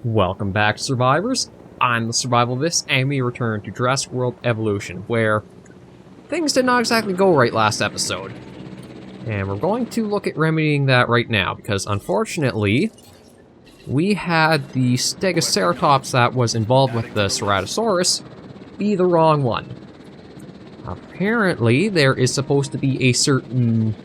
Welcome back, survivors. I'm the SurvivalVis, and we return to Jurassic World Evolution, where things did not exactly go right last episode. And we're going to look at remedying that right now, because unfortunately, we had the Stegoceratops that was involved with the Ceratosaurus be the wrong one. Apparently, there is supposed to be a certain...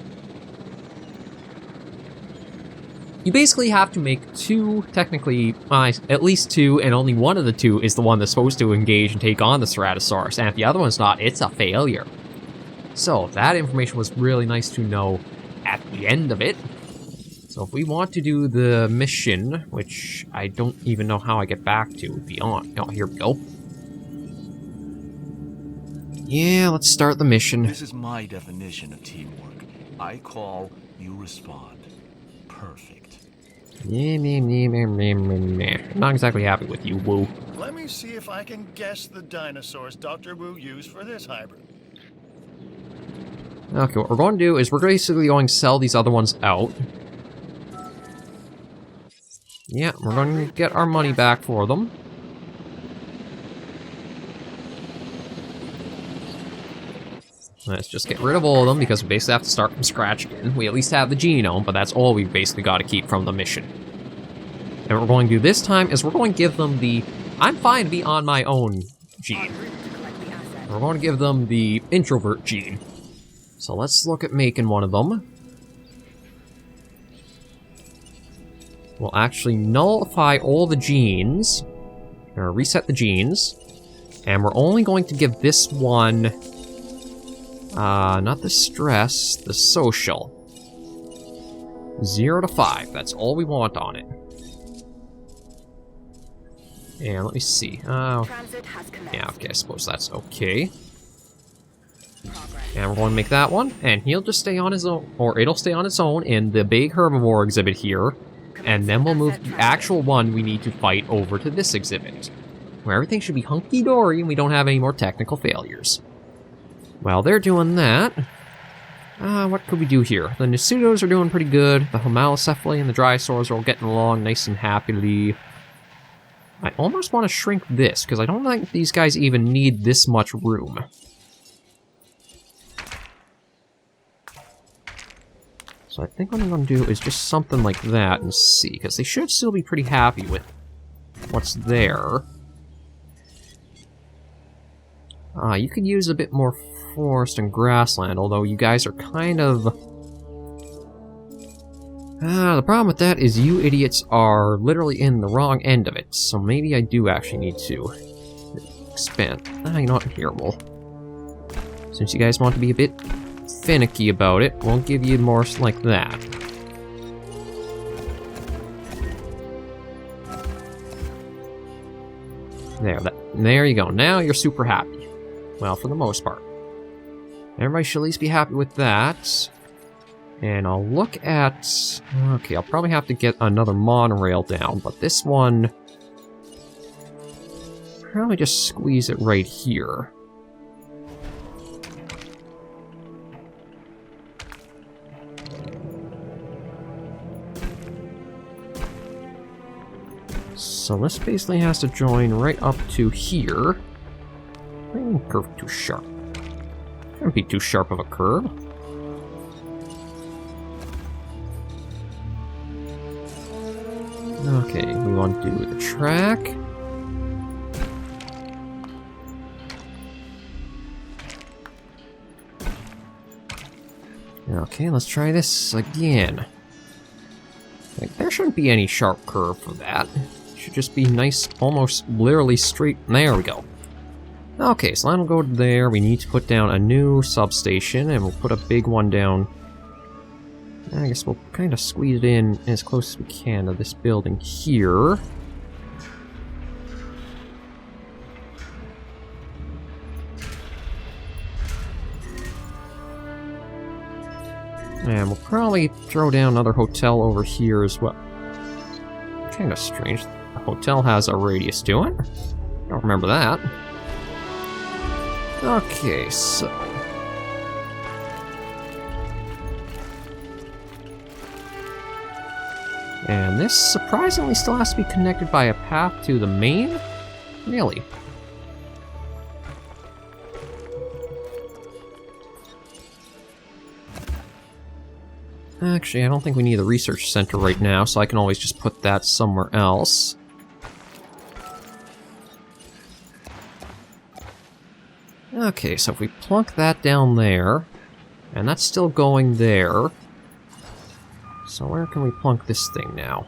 You basically have to make two, technically, at least two, and only one of the two is the one that's supposed to engage and take on the Ceratosaurus, and if the other one's not, it's a failure. So, that information was really nice to know at the end of it. So if we want to do the mission, which I don't even know how I get back to beyond... Oh, here we go. Yeah, let's start the mission. This is my definition of teamwork. I call, you respond. Perfect. Not exactly happy with you, Wu. Let me see if I can guess the dinosaurs Dr. Wu used for this hybrid. Okay, what we're going to do is we're basically going to sell these other ones out. Yeah, we're going to get our money back for them. Let's just get rid of all of them, because we basically have to start from scratch again. We at least have the genome, but that's all we basically got to keep from the mission. And what we're going to do this time is we're going to give them the I'm fine to be on my own gene. We're going to give them the introvert gene. So let's look at making one of them. We'll actually nullify all the genes, or reset the genes, and we're only going to give this one... not the stress, the social. 0 to 5, that's all we want on it. And let me see. Yeah, okay, I suppose that's okay. And we're going to make that one, and he'll just stay on his own, or it'll stay on its own in the big herbivore exhibit here, and then we'll move the actual one we need to fight over to this exhibit, where everything should be hunky-dory and we don't have any more technical failures. While they're doing that, what could we do here? The Nasudos are doing pretty good. The Homalocephali and the Dryosaurs are all getting along nice and happily. I almost want to shrink this, because I don't think these guys even need this much room. So I think what I'm going to do is just something like that and see, because they should still be pretty happy with what's there. You could use a bit more forest and grassland, although you guys are kind of... the problem with that is you idiots are literally in the wrong end of it, so maybe I do actually need to expand. You know what, here, well, since you guys want to be a bit finicky about it, we'll give you more like that. There you go, now you're super happy. Well, for the most part. Everybody should at least be happy with that. And I'll look at... Okay, I'll probably have to get another monorail down, but this one... Probably just squeeze it right here. So this basically has to join right up to here. Curve too sharp. Can't be too sharp of a curve. Okay, we want to do the track. Okay, let's try this again. Like, there shouldn't be any sharp curve for that. It should just be nice, almost literally straight. There we go. Okay, so that'll go there. We need to put down a new substation, and we'll put a big one down. I guess we'll kind of squeeze it in as close as we can to this building here. And we'll probably throw down another hotel over here as well. Kind of strange. The hotel has a radius to it. Don't remember that. Okay, so... And this surprisingly still has to be connected by a path to the main? Really? Actually, I don't think we need the research center right now, so I can always just put that somewhere else. Okay, so if we plunk that down there, and that's still going there, so where can we plunk this thing now?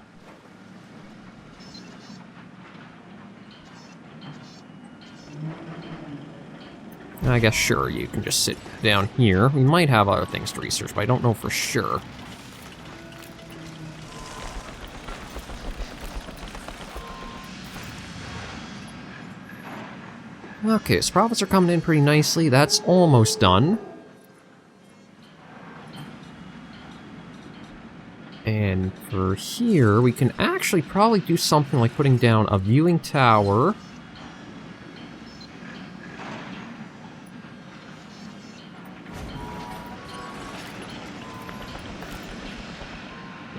I guess sure, you can just sit down here. We might have other things to research, but I don't know for sure. Okay, so profits are coming in pretty nicely. That's almost done. And for here, we can actually probably do something like putting down a viewing tower.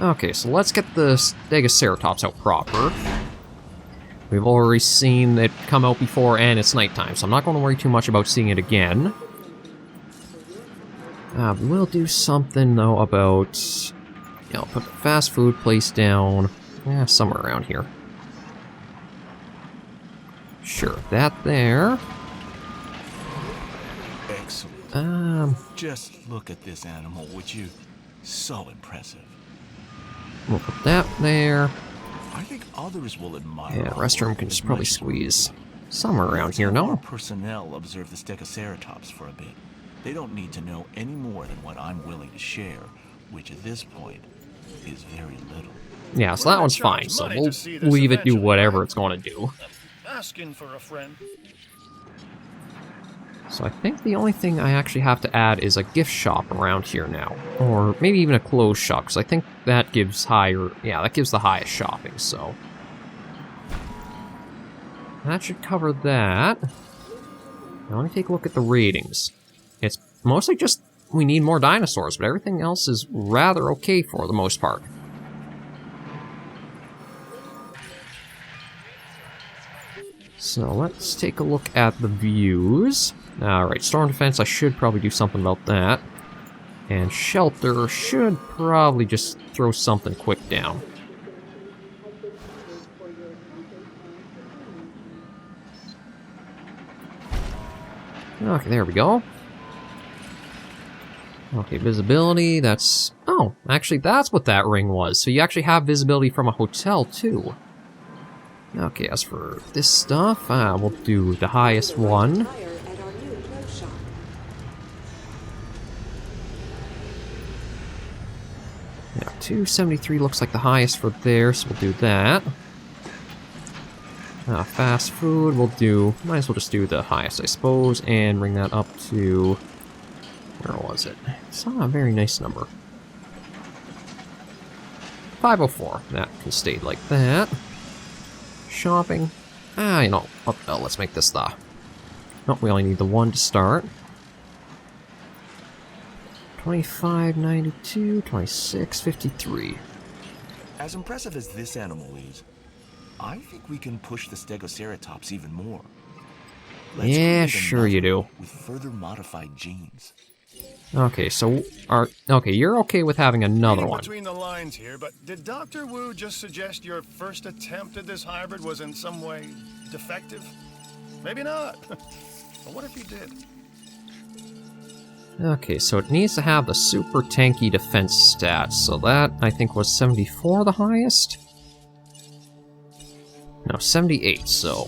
Okay, so let's get the Stegoceratops out proper. We've already seen it come out before, and it's nighttime, so I'm not going to worry too much about seeing it again. We'll do something, though, about... Yeah, I'll put the fast food place down. Yeah, somewhere around here. Sure, that there. Excellent. Just look at this animal, would you? So impressive. We'll put that there. I think others will admire. Yeah, restroom can just probably squeeze somewhere around here, no? Our personnel observe the Stegoceratops for a bit. They don't need to know any more than what I'm willing to share, which at this point is very little. Yeah, so that one's fine, so we'll leave it do whatever it's going to do. Asking for a friend. So I think the only thing I actually have to add is a gift shop around here now. Or maybe even a clothes shop, because I think that gives higher... Yeah, that gives the highest shopping, so... That should cover that. Now let me take a look at the ratings. It's mostly just we need more dinosaurs, but everything else is rather okay for the most part. So let's take a look at the views. Alright, storm defense, I should probably do something about that. And shelter should probably just throw something quick down. Okay, there we go. Okay, visibility, that's... Oh, actually that's what that ring was. So you actually have visibility from a hotel, too. Okay, as for this stuff, we'll do the highest one. Yeah, 273 looks like the highest for there, so we'll do that. Fast food, we'll do... Might as well just do the highest, I suppose, and bring that up to... Where was it? It's not a very nice number. 504. That can stay like that. Shopping. You know, what the hell, let's make this the... Oh, we only need the one to start. 2592, 2653. As impressive as this animal is, I think we can push the Stegoceratops even more. Yeah, sure you do. With further modified genes. Okay, so okay, you're okay with having another Reading one. Between the lines here, but did Dr. Wu just suggest your first attempt at this hybrid was in some way defective? Maybe not. But what if he did? Okay, so it needs to have the super tanky defense stats, so that, I think, was 74 the highest? No, 78, so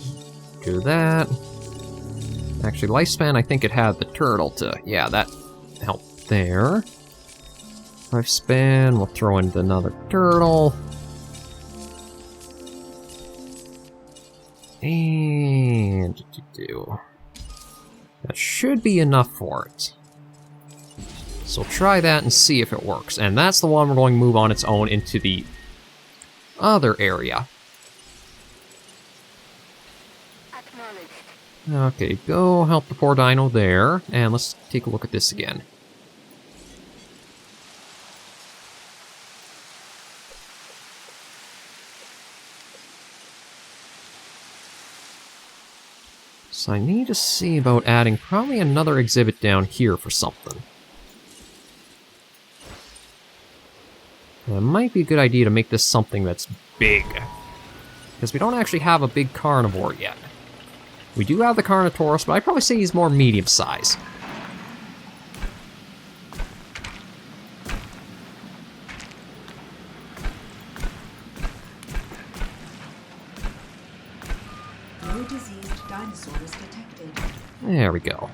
do that. Actually, lifespan, I think it had the turtle to... Yeah, that helped there. Lifespan, we'll throw in another turtle. And... That should be enough for it. So try that and see if it works. And that's the one we're going to move on its own into the other area. Okay, go help the poor dino there. And let's take a look at this again. So I need to see about adding probably another exhibit down here for something. It might be a good idea to make this something that's big. Because we don't actually have a big carnivore yet. We do have the Carnotaurus, but I'd probably say he's more medium size. No diseased dinosaurs detected. There we go.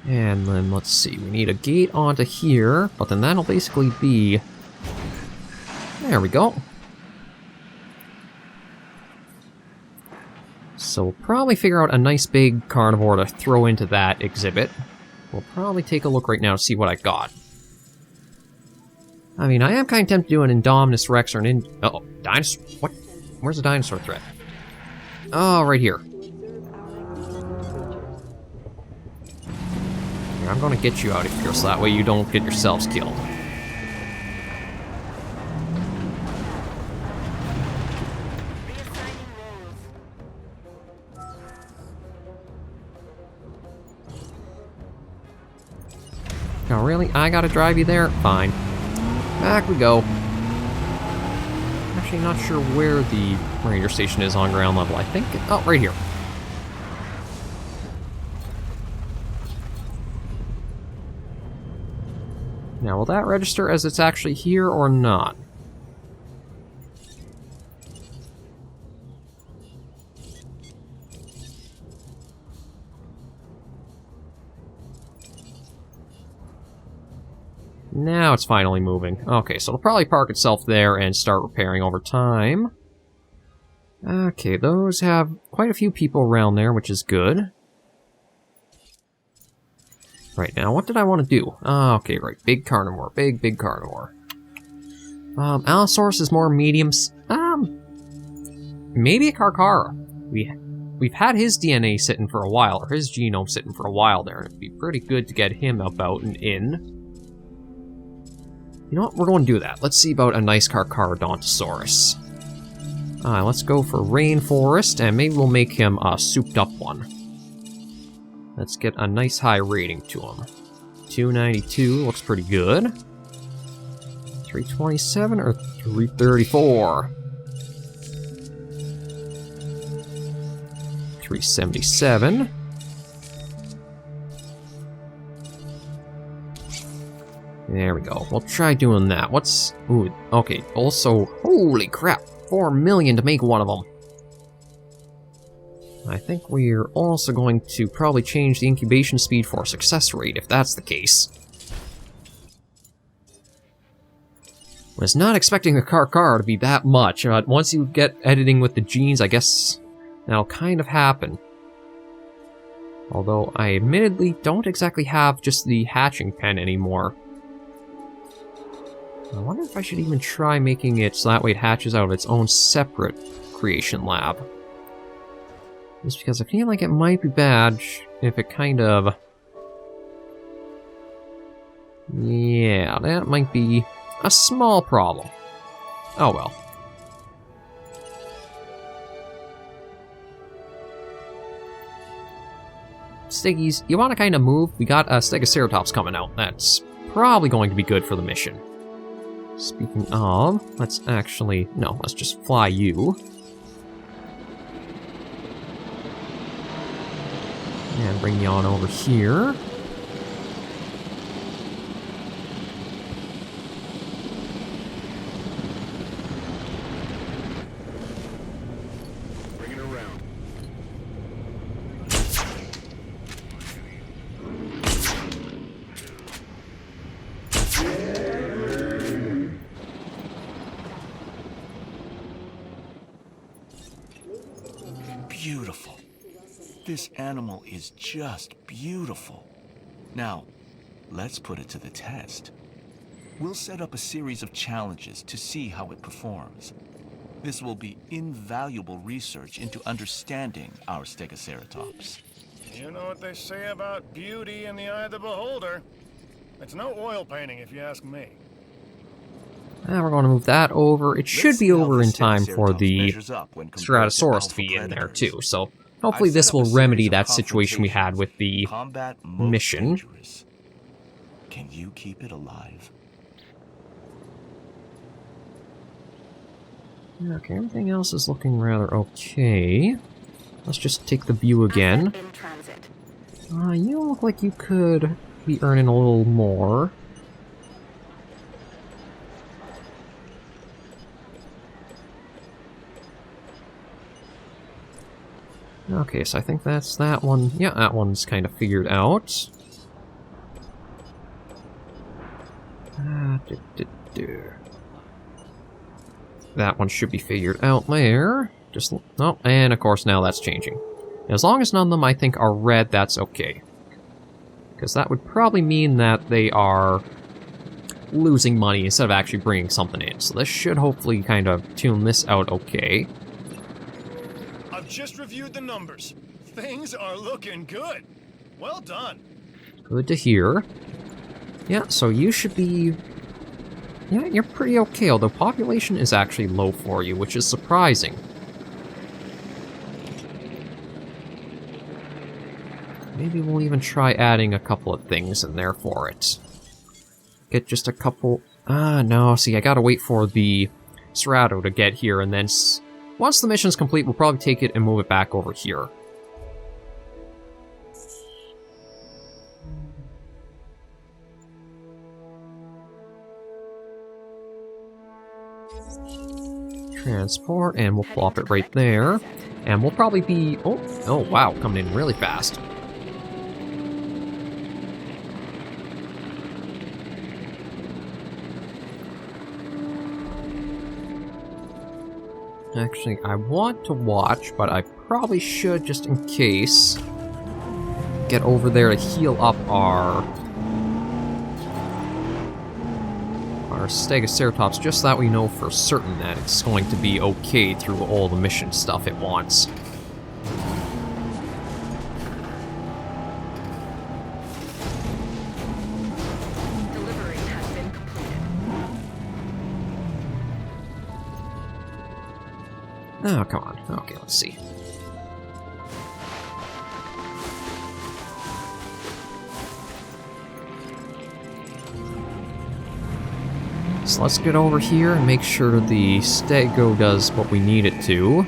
And then, let's see, we need a gate onto here, but then that'll basically be... There we go. So we'll probably figure out a nice big carnivore to throw into that exhibit. We'll probably take a look right now to see what I got. I mean, I am kind of tempted to do an Indominus Rex or an Uh-oh, dinosaur... What? Where's the dinosaur threat? Oh, right here. Here, I'm gonna get you out of here so that way you don't get yourselves killed. Oh, really? I gotta drive you there? Fine. Back we go. Actually, not sure where the ranger station is on ground level. I think... Oh, right here. Now, will that register as it's actually here or not? Now it's finally moving. Okay, so it'll probably park itself there and start repairing over time. Okay, those have quite a few people around there, which is good. Right, now, what did I want to do? Okay, right, big carnivore, big carnivore. Allosaurus is more mediums. Maybe a Carcara. We've had his DNA sitting for a while, or his genome sitting for a while there, and it'd be pretty good to get him about and in. You know what? We're going to do that. Let's see about a nice Carcharodontosaurus. Let's go for Rainforest, and maybe we'll make him a souped-up one. Let's get a nice high rating to him. 292 looks pretty good. 327 or 334? 377. There we go. We'll try doing that. What's... Ooh, okay. Also, holy crap. 4 million to make one of them. I think we're also going to probably change the incubation speed for success rate, if that's the case. Was not expecting a Carcara to be that much, but once you get editing with the genes, I guess that'll kind of happen. Although I admittedly don't exactly have just the hatching pen anymore. I wonder if I should even try making it so that way it hatches out of its own separate creation lab. Just because I feel like it might be bad if it kind of... Yeah, that might be a small problem. Oh well. Stiggies, you want to kind of move? We got a Stegoceratops coming out. That's probably going to be good for the mission. Speaking of, let's actually... No, let's just fly you. And bring you on over here. Bring it around. Beautiful. This animal is just beautiful. Now, let's put it to the test. We'll set up a series of challenges to see how it performs. This will be invaluable research into understanding our Stegoceratops. You know what they say about beauty in the eye of the beholder. It's no oil painting, if you ask me. And we're going to move that over. It should Let's be see how over the in time for Stegoceratops the measures up when compared to Ceratosaurus to alpha be in there predators. too, so Hopefully I've this set up will a series remedy of that situation we had with the combat most mission. dangerous. Can you keep it alive? Okay, everything else is looking rather okay. Let's just take the view again. In transit. You look like you could be earning a little more. Okay, so I think that's that one. Yeah, that one's kind of figured out. That one should be figured out there. Just, oh, and of course now that's changing. As long as none of them, I think, are red, that's okay. Because that would probably mean that they are losing money instead of actually bringing something in. So this should hopefully kind of tune this out okay. I've just reviewed the numbers. Things are looking good. Well done. Good to hear. Yeah, so you should be... Yeah, you're pretty okay, although population is actually low for you, which is surprising. Maybe we'll even try adding a couple of things in there for it. Get just a couple... no, see, I gotta wait for the Ceratops to get here, and then once the mission's complete, we'll probably take it and move it back over here. Transport, and we'll plop it right there. And we'll probably be... Oh, wow, coming in really fast. Actually, I want to watch, but I probably should, just in case, get over there to heal up our Stegoceratops, just so that we know for certain that it's going to be okay through all the mission stuff it wants. Delivery has been completed. Oh, come on. Okay, let's see. So let's get over here and make sure the Stego does what we need it to.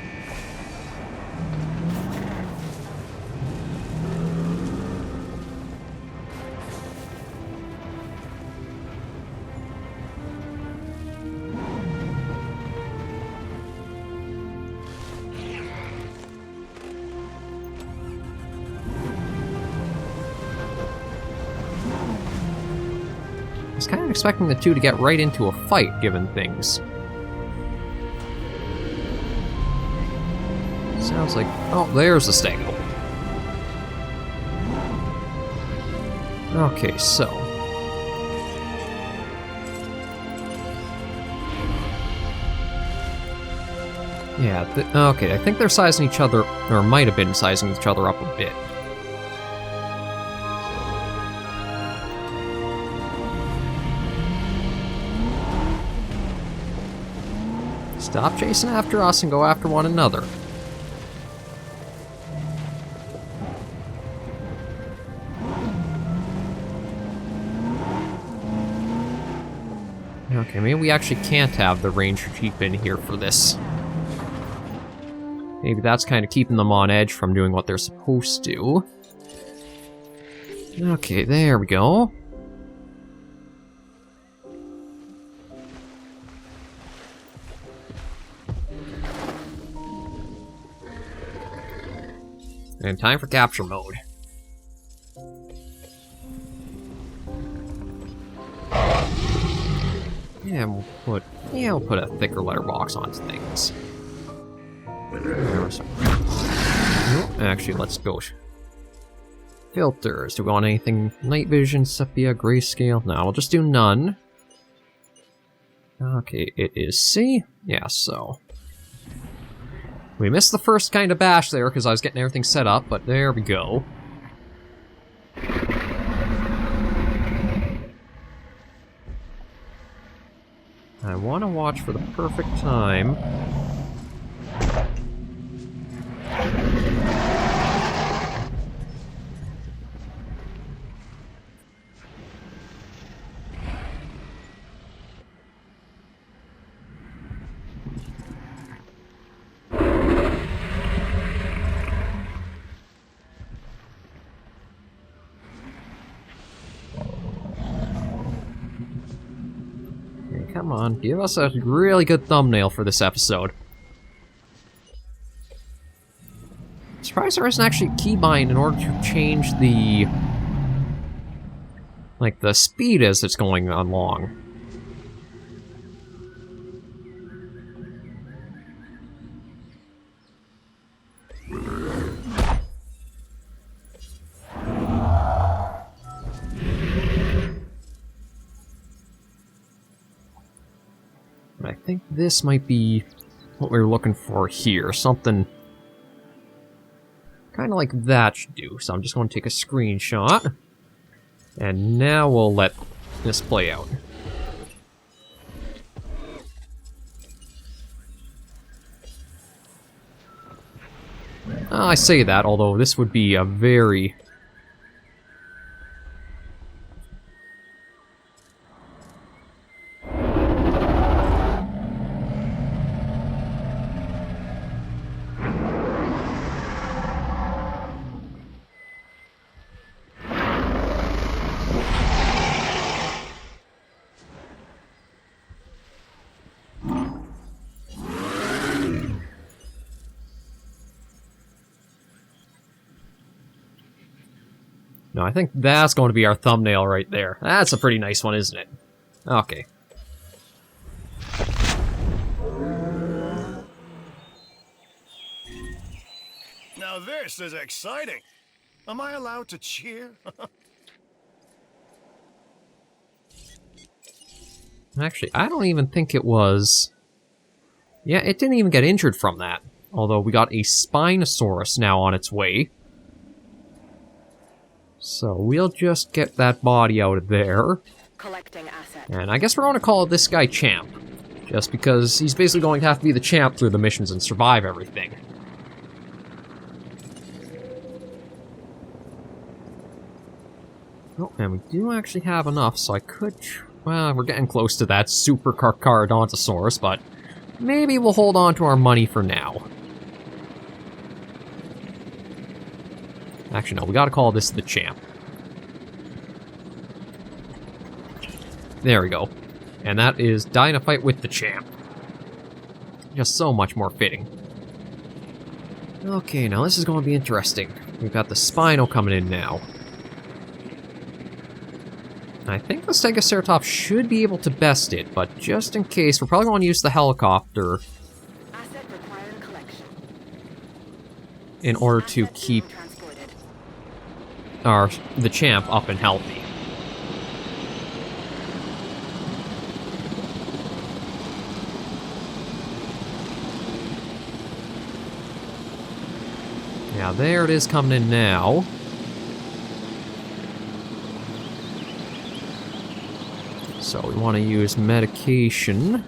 I was kind of expecting the two to get right into a fight, given things. Sounds like... Oh, there's the Stego. Okay, so... Yeah, okay, I think they're sizing each other, or might have been sizing each other up a bit. Stop chasing after us and go after one another. Okay, maybe we actually can't have the Ranger Jeep in here for this. Maybe that's kind of keeping them on edge from doing what they're supposed to. Okay, there we go. And time for capture mode. Yeah, we'll put a thicker letterbox on things. Actually, let's go. Filters. Do we want anything? Night vision, sepia, grayscale? No, we'll just do none. Okay, it is C. Yeah, so. We missed the first kind of bash there because I was getting everything set up, but there we go. I want to watch for the perfect time. come on, give us a really good thumbnail for this episode. Surprised there isn't actually a keybind in order to change the... like, the speed as it's going along. I think this might be what we were looking for here. Something kind of like that should do. So I'm just going to take a screenshot. And now we'll let this play out. I say that, although this would be a very... No, I think that's going to be our thumbnail right there. That's a pretty nice one, isn't it? Okay. Now this is exciting. Am I allowed to cheer? Actually, I don't even think it was... Yeah, it didn't even get injured from that. Although we got a Spinosaurus now on its way. So we'll just get that body out of there. Collecting asset. And I guess we're going to call this guy Champ. Just because he's basically going to have to be the champ through the missions and survive everything. Oh, and we do actually have enough, so I could... Well, we're getting close to that Super Gigantosaurus, but maybe we'll hold on to our money for now. Actually, no, we gotta call this the champ. There we go. And that is Die in a Fight with the Champ. Just so much more fitting. Okay, now this is going to be interesting. We've got the Spino coming in now. I think the Stegoceratops should be able to best it, but just in case, we're probably going to use the helicopter Asset requiring collection. in order to Asset keep being transported. the champ up and healthy. Yeah, there it is coming in now. So we want to use medication.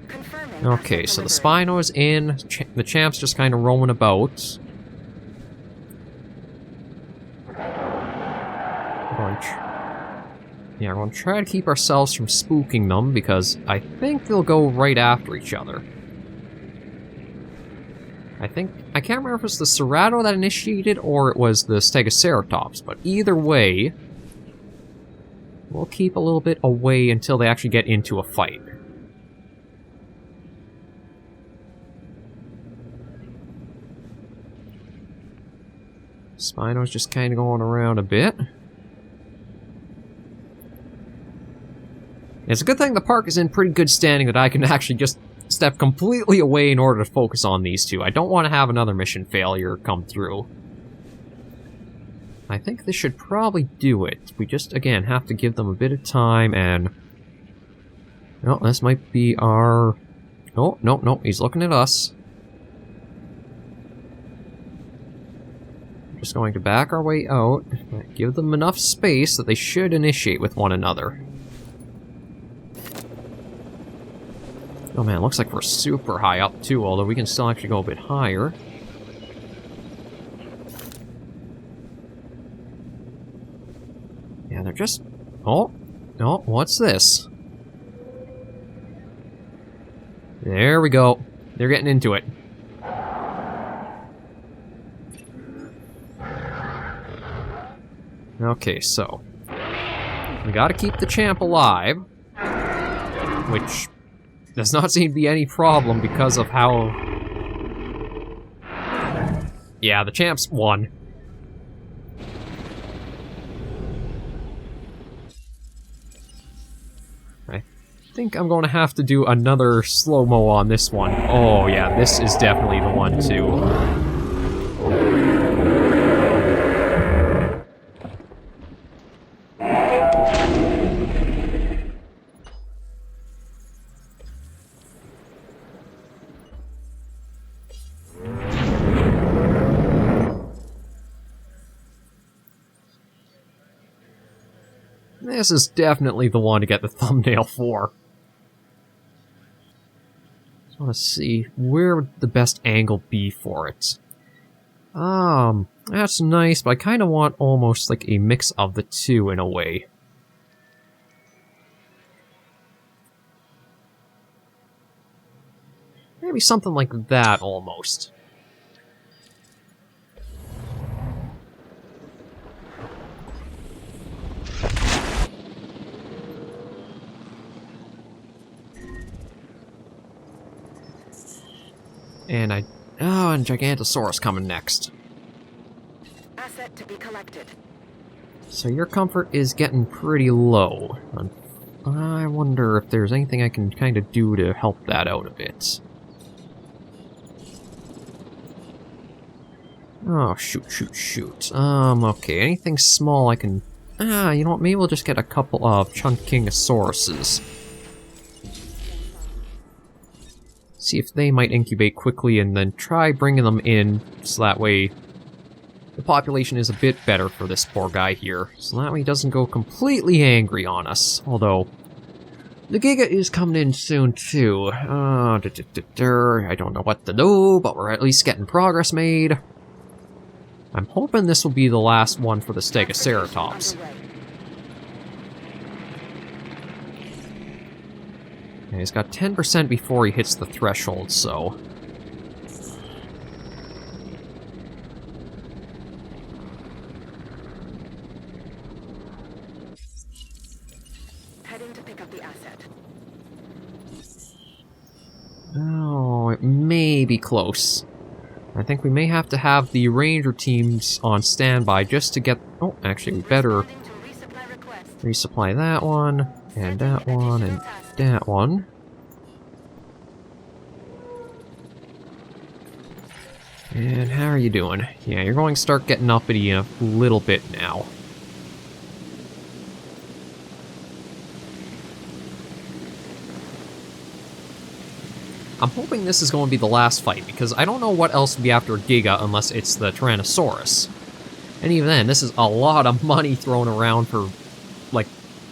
Confirming Okay, asset so the delivery. Spino is in, the champ's just kind of roaming about. Yeah, we're going to try to keep ourselves from spooking them, because I think they'll go right after each other. I can't remember if it was the Ceratops that initiated, or it was the Stegoceratops, but either way, we'll keep a little bit away until they actually get into a fight. Spino's just kind of going around a bit. It's a good thing the park is in pretty good standing that I can actually just step completely away in order to focus on these two. I don't want to have another mission failure come through. I think this should probably do it. We just, again, have to give them a bit of time and... Oh, this might be our... Oh, no, he's looking at us. Just going to back our way out. Give them enough space that they should initiate with one another. Oh man, looks like we're super high up too, although we can still actually go a bit higher. Yeah, they're just... Oh, what's this? There we go. They're getting into it. Okay, so we gotta keep the champ alive, which does not seem to be any problem because of how... Yeah, the champ's won. I think I'm going to have to do another slow-mo on this one. Oh yeah, this is definitely the one too. This is definitely the one to get the thumbnail for. Just want to see where would the best angle be for it. That's nice, but I kind of want almost like a mix of the two in a way. Maybe something like that almost. And and Gigantosaurus coming next. Asset to be collected. So your comfort is getting pretty low. I wonder if there's anything I can kind of do to help that out a bit. Oh, shoot. Okay, anything small I can... you know what, maybe we'll just get a couple of Chunkingasauruses. See if they might incubate quickly and then try bringing them in, so that way the population is a bit better for this poor guy here. So that way he doesn't go completely angry on us. Although, the Giga is coming in soon too. I don't know what to do, but we're at least getting progress made. I'm hoping this will be the last one for the Stegoceratops. Underway. Yeah, he's got 10% before he hits the threshold, so... Heading to pick up the asset. Oh, it may be close. I think we may have to have the ranger teams on standby just to get... Oh, actually, we better Responding to resupply request. resupply that one, and that one, and that one. And how are you doing? Yeah, you're going to start getting uppity in a little bit now. I'm hoping this is going to be the last fight, because I don't know what else would be after Giga unless it's the Tyrannosaurus. And even then, this is a lot of money thrown around for, like,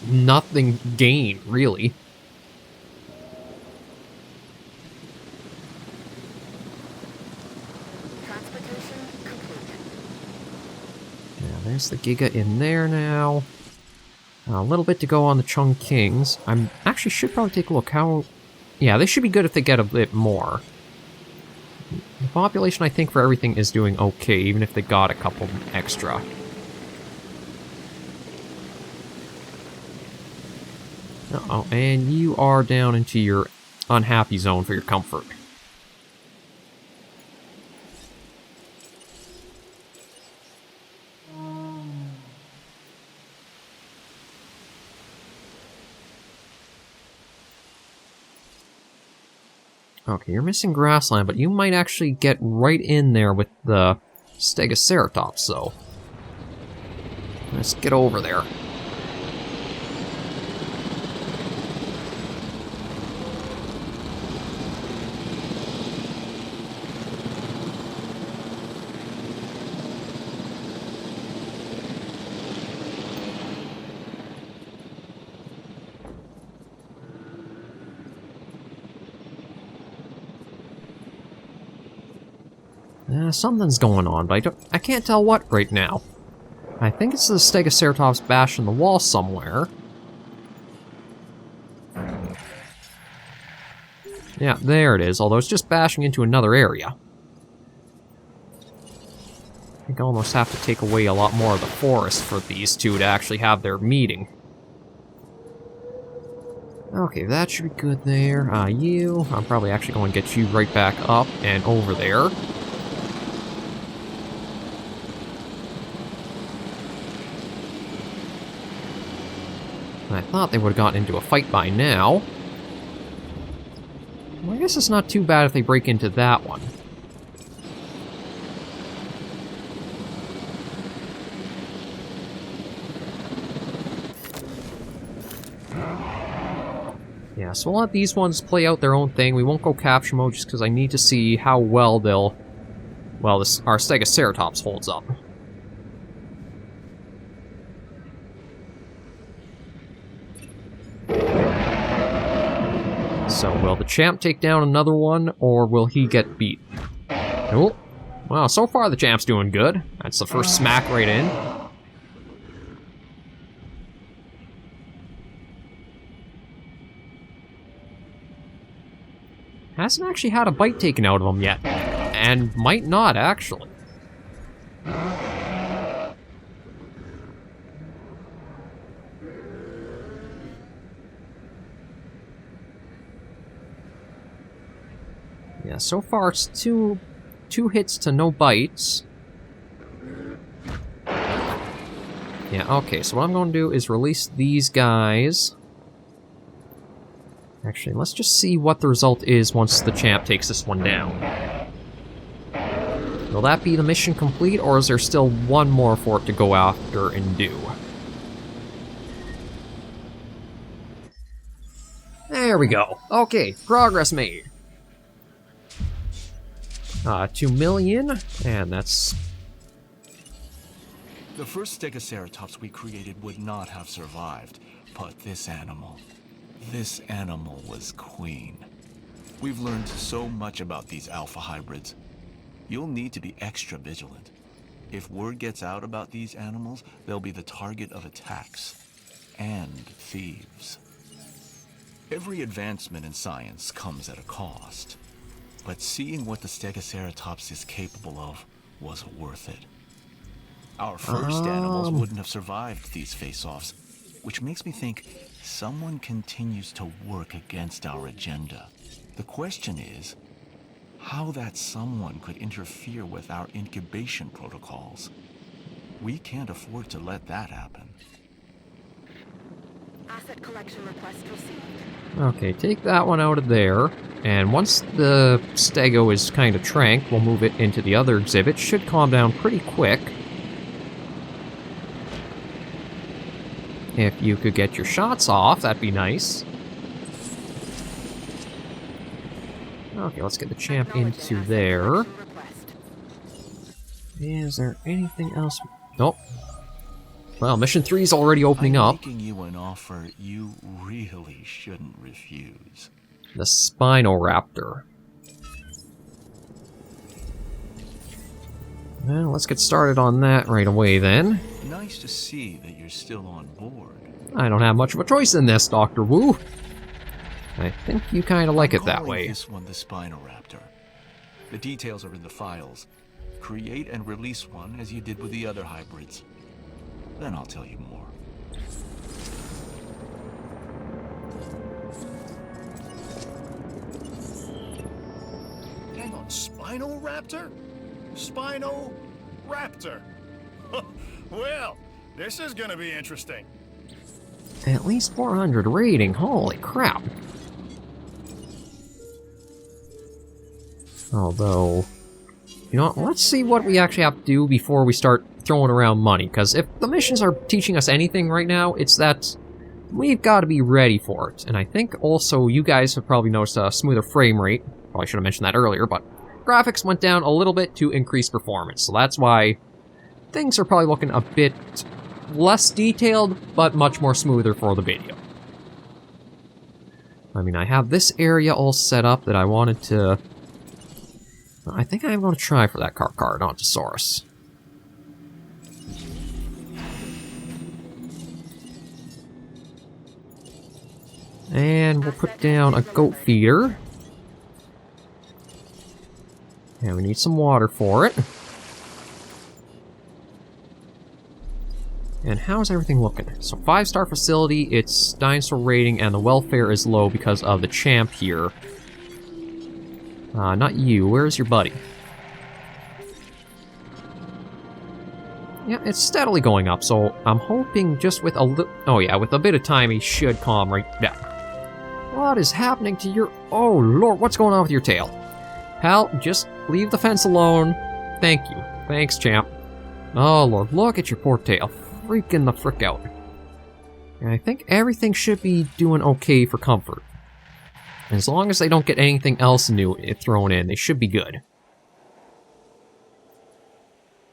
nothing gained, really. Transportation complete. Yeah, there's the Giga in there now. A little bit to go on the Chung Kings. I'm actually should probably take a look how... Yeah, they should be good if they get a bit more. The population, I think, for everything is doing okay, even if they got a couple extra. Uh-oh, and you are down into your unhappy zone for your comfort. Okay, you're missing grassland, but you might actually get right in there with the Stegoceratops, so... Let's get over there. Something's going on, but I can't tell what right now. I think it's the Stegoceratops bashing the wall somewhere. Yeah, there it is, although it's just bashing into another area. I think I almost have to take away a lot more of the forest for these two to actually have their meeting. Okay, that should be good there. I'm probably actually going to get you right back up and over there. I thought they would have gotten into a fight by now. Well, I guess it's not too bad if they break into that one. Yeah, so we'll let these ones play out their own thing. We won't go capture mode just because I need to see how well they'll... well, our Stegoceratops holds up. So, will the champ take down another one, or will he get beat? Oh, well, so far the champ's doing good. That's the first smack right in. Hasn't actually had a bite taken out of him yet. And might not, actually. Yeah, so far it's two hits to no bites. Yeah, okay, so what I'm going to do is release these guys. Actually, let's just see what the result is once the champ takes this one down. Will that be the mission complete, or is there still one more for it to go after and do? There we go. Okay, progress made. 2 million, and that's... The first Stegoceratops we created would not have survived, but this animal was queen. We've learned so much about these alpha hybrids. You'll need to be extra vigilant. If word gets out about these animals, they'll be the target of attacks and thieves. Every advancement in science comes at a cost, but seeing what the Stegoceratops is capable of was worth it. Our first animals wouldn't have survived these face-offs, which makes me think someone continues to work against our agenda. The question is, how that someone could interfere with our incubation protocols. We can't afford to let that happen. Asset collection request received. Okay, take that one out of there. And once the stego is kind of trank, we'll move it into the other exhibit. Should calm down pretty quick. If you could get your shots off, that'd be nice. Okay, let's get the champ into there. Is there anything else? Nope. Well, mission 3 is already opening up. I'm making you an offer you really shouldn't refuse. The Spinal Raptor. Well, let's get started on that right away then. Nice to see that you're still on board. I don't have much of a choice in this, Dr. Wu. I think you kind of like it that way. This one the Spinal Raptor. The details are in the files. Create and release one as you did with the other hybrids. Then I'll tell you more. Hang on, Spinal Raptor? Spinal Raptor. Well, this is gonna be interesting. At least 400 rating, holy crap. Although, you know what, let's see what we actually have to do before we start throwing around money, because if the missions are teaching us anything right now, it's that we've got to be ready for it. And I think also you guys have probably noticed a smoother frame rate. Probably should have mentioned that earlier, but graphics went down a little bit to increase performance, so that's why things are probably looking a bit less detailed, but much more smoother for the video. I mean, I have this area all set up that I wanted to... I think I'm going to try for that Gigantosaurus. And we'll put down a goat feeder. And we need some water for it. And how's everything looking? So 5-star facility, its dinosaur rating and the welfare is low because of the champ here. Not you. Where's your buddy? Yeah, it's steadily going up, so I'm hoping just with a with a bit of time he should calm right down. What is happening to your... Oh, Lord, what's going on with your tail? Pal, just leave the fence alone. Thank you. Thanks, champ. Oh, Lord, look at your poor tail. Freaking the frick out. And I think everything should be doing okay for comfort. As long as they don't get anything else new thrown in, they should be good.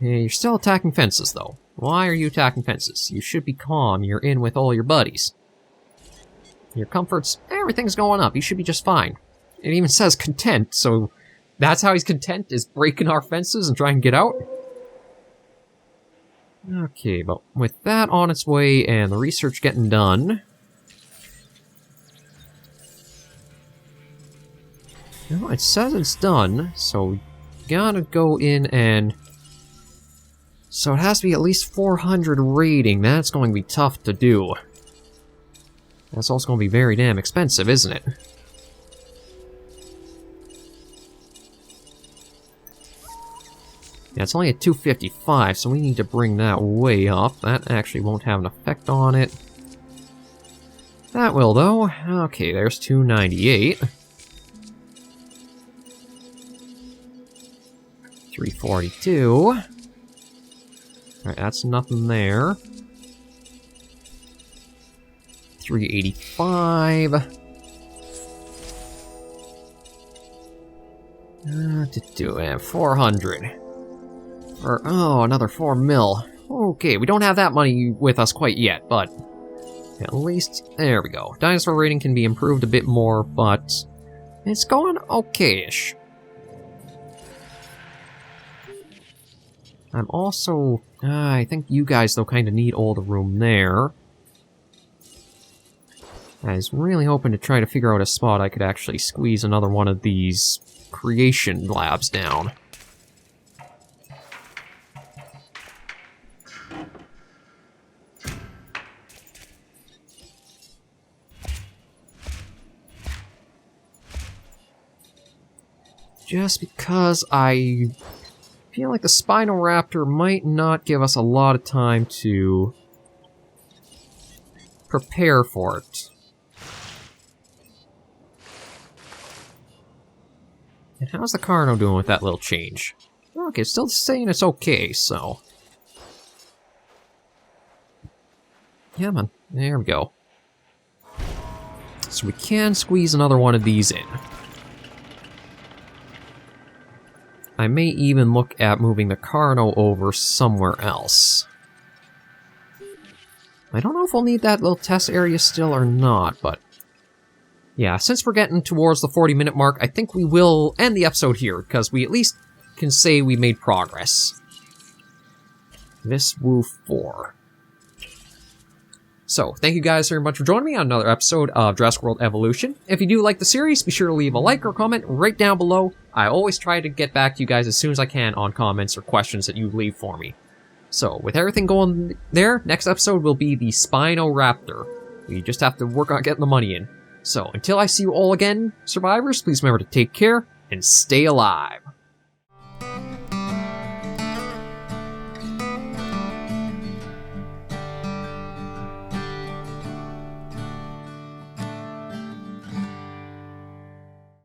Hey, you're still attacking fences, though. Why are you attacking fences? You should be calm. You're in with all your buddies. Your comforts, everything's going up. You should be just fine. It even says content, so that's how he's content, is breaking our fences and trying to get out? Okay, but with that on its way and the research getting done... No, it says it's done, so we gotta go in and... So it has to be at least 400 rating. That's going to be tough to do. That's also going to be very damn expensive, isn't it? Yeah, it's only at 255, so we need to bring that way up. That actually won't have an effect on it. That will, though. Okay, there's 298. 342. Alright, that's nothing there. 385. To do it. 400. Or, oh, another 4 mil. Okay, we don't have that money with us quite yet, but at least, there we go. Dinosaur rating can be improved a bit more, but it's going okay-ish. I'm also, I think you guys, though, kind of need all the room there. I was really hoping to try to figure out a spot I could actually squeeze another one of these creation labs down. Just because I feel like the Spinal Raptor might not give us a lot of time to prepare for it. And how's the Carno doing with that little change? Okay, it's still saying it's okay, so... Yeah, man. There we go. So we can squeeze another one of these in. I may even look at moving the Carno over somewhere else. I don't know if we'll need that little test area still or not, but... Yeah, since we're getting towards the 40-minute mark, I think we will end the episode here, because we at least can say we made progress. This Woo 4. So, thank you guys very much for joining me on another episode of Jurassic World Evolution. If you do like the series, be sure to leave a like or comment right down below. I always try to get back to you guys as soon as I can on comments or questions that you leave for me. So, with everything going there, next episode will be the Spinal Raptor. We just have to work on getting the money in. So, until I see you all again, survivors, please remember to take care and stay alive.